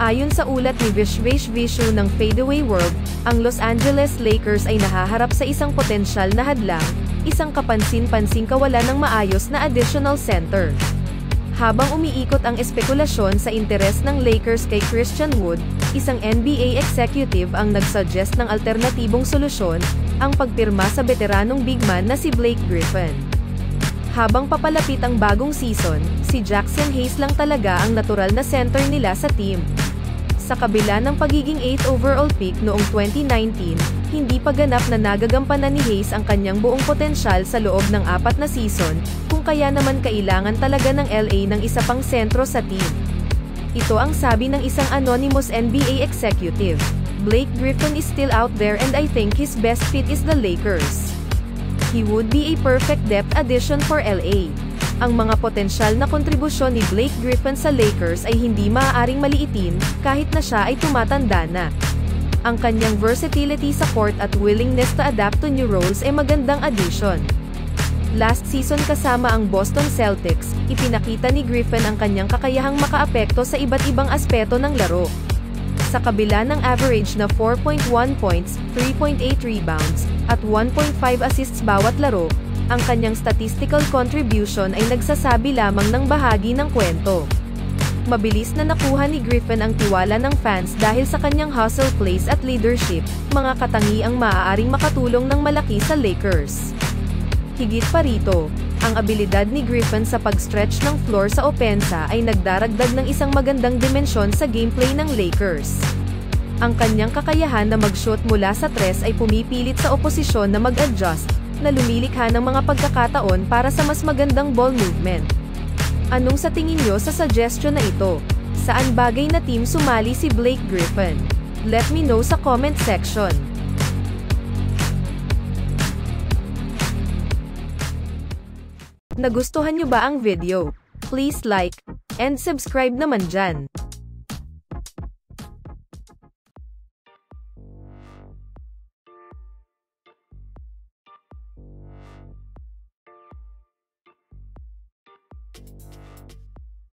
Ayon sa ulat ni Vishvesh Vishu ng Fadeaway World, ang Los Angeles Lakers ay nahaharap sa isang potensyal na hadlang, isang kapansin-pansing kawalan ng maayos na additional center. Habang umiikot ang espekulasyon sa interes ng Lakers kay Christian Wood, isang NBA executive ang nagsuggest ng alternatibong solusyon, ang pagpirma sa veteranong big man na si Blake Griffin. Habang papalapit ang bagong season, si Jackson Hayes lang talaga ang natural na center nila sa team. Sa kabila ng pagiging 8th overall pick noong 2019, hindi pa ganap na nagagampanan ni Hayes ang kanyang buong potensyal sa loob ng 4 na season, kung kaya naman kailangan talaga ng LA ng isa pang sentro sa team. Ito ang sabi ng isang anonymous NBA executive. Blake Griffin is still out there and I think his best fit is the Lakers. He would be a perfect depth addition for LA. Ang mga potensyal na kontribusyon ni Blake Griffin sa Lakers ay hindi maaaring maliitin, kahit na siya ay tumatanda na. Ang kanyang versatility sa court at willingness to adapt to new roles ay magandang addition. Last season kasama ang Boston Celtics, ipinakita ni Griffin ang kanyang kakayahang makaapekto sa iba't ibang aspeto ng laro. Sa kabila ng average na 4.1 points, 3.8 rebounds, at 1.5 assists bawat laro, ang kanyang statistical contribution ay nagsasabi lamang ng bahagi ng kwento. Mabilis na nakuha ni Griffin ang tiwala ng fans dahil sa kanyang hustle plays at leadership, mga katangiang maaaring makatulong ng malaki sa Lakers. Higit pa rito, ang abilidad ni Griffin sa pag-stretch ng floor sa opensa ay nagdaragdag ng isang magandang dimensyon sa gameplay ng Lakers. Ang kanyang kakayahan na mag-shoot mula sa tres ay pumipilit sa oposisyon na mag-adjust, na lumilikha ng mga pagkakataon para sa mas magandang ball movement. Anong sa tingin nyo sa suggestion na ito? Saan bagay na team sumali si Blake Griffin? Let me know sa comment section. Nagustuhan nyo ba ang video? Please like and subscribe naman dyan.